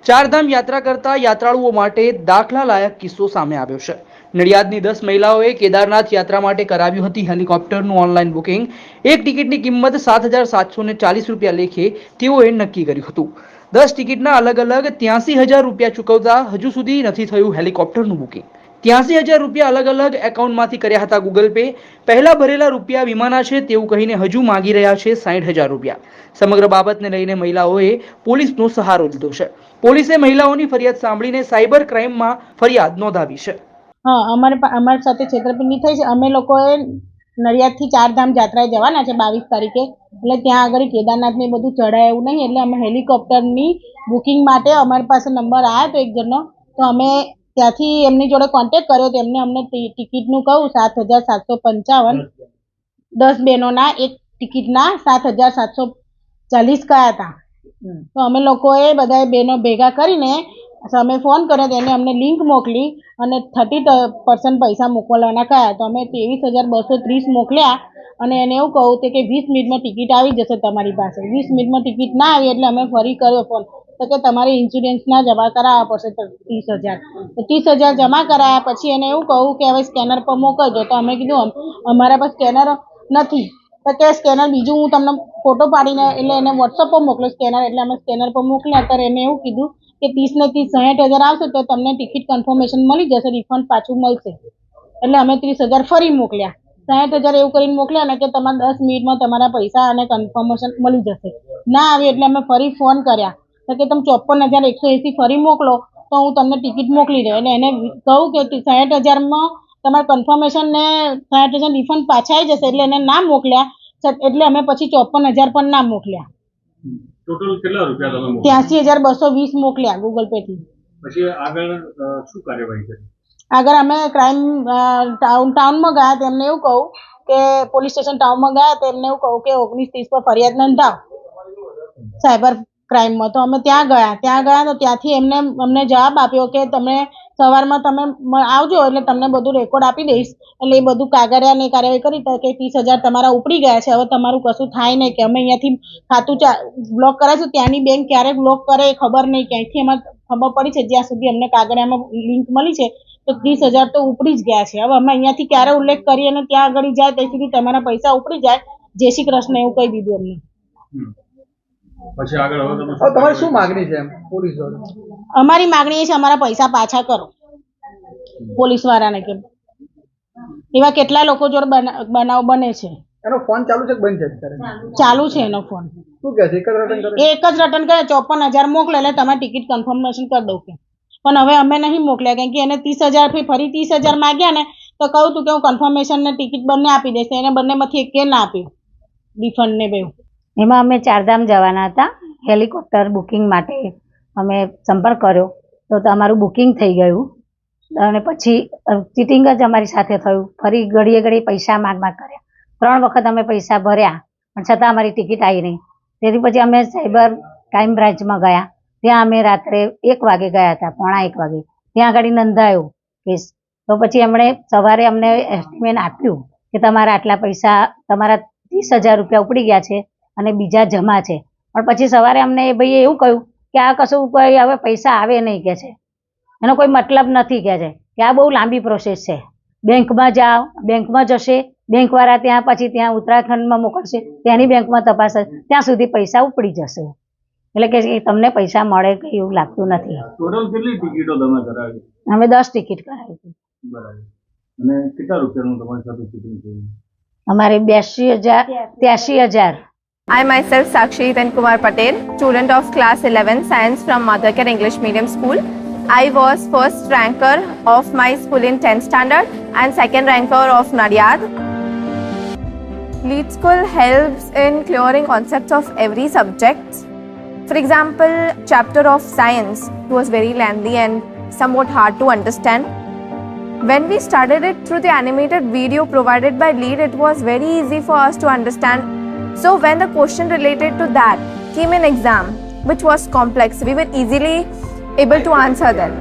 ચારધામ યાત્રા કરતા યાત્રાળુઓ માટે દાખલા લાયક કિસ્સો સામે આવ્યો છે। નડિયાદની 10 મહિલાઓએ કેદારનાથ યાત્રા માટે કરાવ્યું હતી હેલિકોપ્ટરનું ઓનલાઈન બુકિંગ। એક ટિકિટની કિંમત 7,740 રૂપિયા લેખે તેઓએ નક્કી કર્યું હતું। 10 ટિકિટના અલગ અલગ 83,000 રૂપિયા ચૂકવતા હજુ સુધી નથી થયું હેલિકોપ્ટરનું બુકિંગ। 83,000 રૂપિયા અલગ અલગ એકાઉન્ટમાંથી કર્યા હતા ગૂગલ પે। પહેલા ભરેલા રૂપિયા વીમાના છે તેવું કહીને હજુ માંગી રહ્યા છે 60,000 રૂપિયા। સમગ્ર બાબતને લઈને મહિલાઓએ પોલીસનો સહારો લીધો છે। પોલીસે મહિલાઓની ફરિયાદ સાંભળીને સાયબર ક્રાઇમમાં ફરિયાદ નોંધાવી છે। હા, અમારી સાથે છેતરપિંડી થઈ છે। અમે લોકોએ નડિયાદથી ચારધામ યાત્રાએ જવાના છે 22 તારીખે। એટલે ત્યાં આગળ કેદારનાથને બધું ચડાય એવું નહીં, એટલે અમે હેલિકોપ્ટરની બુકિંગ માટે અમારી પાસે નંબર આવ્યો તો એક જણનો, તો અમે ત્યાંથી એમની જોડે કોન્ટેક્ટ કર્યો। તો એમને અમને ટિકિટનું કહું 7,755, 10 બહેનોના એક ટિકિટના 7,740 કયા હતા। તો અમે લોકોએ બધાએ બહેનો ભેગા કરીને અમે ફોન કર્યો, તો એને અમને લિંક મોકલી અને 30% પૈસા મોકલવાના કહ્યા। તો અમે 23,230 મોકલ્યા અને એને એવું કહું કે 20 મિનિટમાં ટિકિટ આવી જશે તમારી પાસે। 20 મિનિટમાં ટિકિટ ના આવી એટલે અમે ફરી કર્યો ફોન, તો કે તમારે ઇન્સ્યોરન્સના જમા કરાવવા પડશે 30,000। તો 30,000 જમા કરાયા પછી એને એવું કહું કે હવે સ્કેનર પર મોકલજો। તો અમે કીધું અમારા પાસે સ્કેનર નથી। તો કે સ્કેનર બીજું હું તમને ફોટો પાડીને એટલે એને વોટ્સઅપ પર મોકલો સ્કેનર। એટલે અમે સ્કેનર પર મોકલ્યા ત્યારે એને એવું કીધું કે 30 ને 30 60,000 આવશે તો તમને ટિકિટ કન્ફર્મેશન મળી જશે, રિફંડ પાછું મળશે। એટલે અમે 30,000 ફરી મોકલ્યા। 60,000 એવું કરીને મોકલ્યા ને કે તમારે 10 મિનિટમાં તમારા પૈસા અને કન્ફર્મેશન મળી જશે। ના આવી એટલે અમે ફરી ફોન કર્યા તો કે તમે 54,180 ફરી મોકલો તો હું તમને ટિકિટ મોકલી દઉં। એટલે એને કહું કે 60,000માં તમારે કન્ફર્મેશન ને 60,000 રિફંડ પાછા આવી જશે। એટલે એને ના મોકલ્યા, એટલે અમે પછી 54,000 પણ ના મોકલ્યા। ટોટલ કેટલા રૂપિયા તમે મોકલ્યા? 83,220 મોકલ્યા ગૂગલ પે થી। પછી આગળ શું કાર્યવાહી કરી? આગળ અમે ક્રાઇમ ટાઉનમાં ગયા, તેમને એવું કહું કે પોલીસ સ્ટેશન ટાઉનમાં ગયા, તેમને એવું કહું કે 1930 પર ફરિયાદ નોંધાવ સાયબર ક્રાઇમમાં। તો અમે ત્યાં ગયા તો ત્યાંથી અમને જવાબ આપ્યો કે તમે સવારમાં તમે આવજો એટલે તમને બધું રેકોર્ડ આપી દઈશ। એટલે એ બધું કાગળિયાની કાર્યવાહી કરી કે 30,000 તમારા ઉપડી ગયા છે, હવે તમારું કશું થાય નહીં, કે અમે અહીંયાથી ખાતું બ્લોક કરાવીશું। ત્યાંની બેંક ક્યારે બ્લોક કરે એ ખબર નહીં, ક્યાંયથી એમાં ખબર પડી છે જ્યાં સુધી અમને કાગળિયામાં લિંક મળી છે તો 30,000 તો ઉપડી જ ગયા છે। હવે અમે અહીંયાથી ક્યારે ઉલ્લેખ કરીએ અને ત્યાં આગળ જાય ત્યાં સુધી તમારા પૈસા ઉપડી જાય, જય શ્રી કૃષ્ણ એવું કહી દીધું અમને। પછી આગળ તમારી શું માંગણી છે પોલીસ વાળા? અમારી માંગણી એ છે અમારા પૈસા પાછા કરો પોલીસ વાળાને। કે એવા કેટલા લોકો જોડે બનાવ બને છે। એનો ફોન ચાલુ છે કે બંધ છે? ચાલુ છે એનો ફોન। શું કહે છે? એક જ રટન કરે 54,000 મોકલે એટલે તમારે ટિકિટ કન્ફર્મેશન કરી દઉં કે, પણ હવે અમે નહીં મોકલ્યા કેમ કે એને 30,000 ફરી 30,000 માંગ્યા ને તો કહું તું કે હું કન્ફર્મેશન ને ટિકિટ બંને આપી દઈશ। એને બંનેમાંથી એક ના આપ્યું રિફંડ ને બેવ। એમાં અમે ચારધામ જવાના હતા, હેલિકોપ્ટર બુકિંગ માટે અમે સંપર્ક કર્યો તો અમારું બુકિંગ થઈ ગયું અને પછી ચીટિંગ જ અમારી સાથે થયું। ફરી ઘડીએ પૈસા માંગ કર્યા, 3 વખત અમે પૈસા ભર્યા પણ છતાં અમારી ટિકિટ આવી નહીં। તેથી પછી અમે સાયબર ક્રાઇમ બ્રાન્ચમાં ગયા। ત્યાં અમે રાત્રે 1 વાગે ગયા હતા, 1:45 વાગે ત્યાં આગળ નોંધાયો કેસ। તો પછી એમણે સવારે અમને એસ્ટિમેટ આપ્યું કે તમારા આટલા પૈસા તમારા 30,000 રૂપિયા ઉપડી ગયા છે અને બીજા જમા છે। પણ પછી સવારે અમને એ ભાઈએ એવું કહ્યું કે આ કશું કોઈ હવે પૈસા આવે નહીં કે છે, એનો કોઈ મતલબ નથી કે છે કે આ બહુ લાંબી પ્રોસેસ છે। બેંકમાં જાઓ, બેંકમાં જશે, બેંકવાળા ત્યાં પછી ત્યાં ઉત્તરાખંડમાં મોકલશે, ત્યાંની બેંકમાં તપાસ, ત્યાં સુધી પૈસા ઉપડી જશે। એટલે કે તમને પૈસા મળે કે એવું લાગતું નથી। ટોટલ કેટલી ટિકિટો તમે કરાવી? અમે 10 ટિકિટ કરાવી હતી। બરાબર। અને કેટલા રૂપિયાનું તમારી સાથે શૂટિંગ થયું? અમારે 83,000। I myself Sakshi Hiten Kumar Patel, student of class 11 science from Mothercare English Medium School. I was first ranker of my school in 10th standard and second ranker of Nadiad. Lead School helps in clearing concepts of every subject. For example, chapter of science was very lengthy and somewhat hard to understand. When we started it through the animated video provided by Lead, it was very easy for us to understand. So when the question related to that came in exam, which was complex, we were easily able to answer them.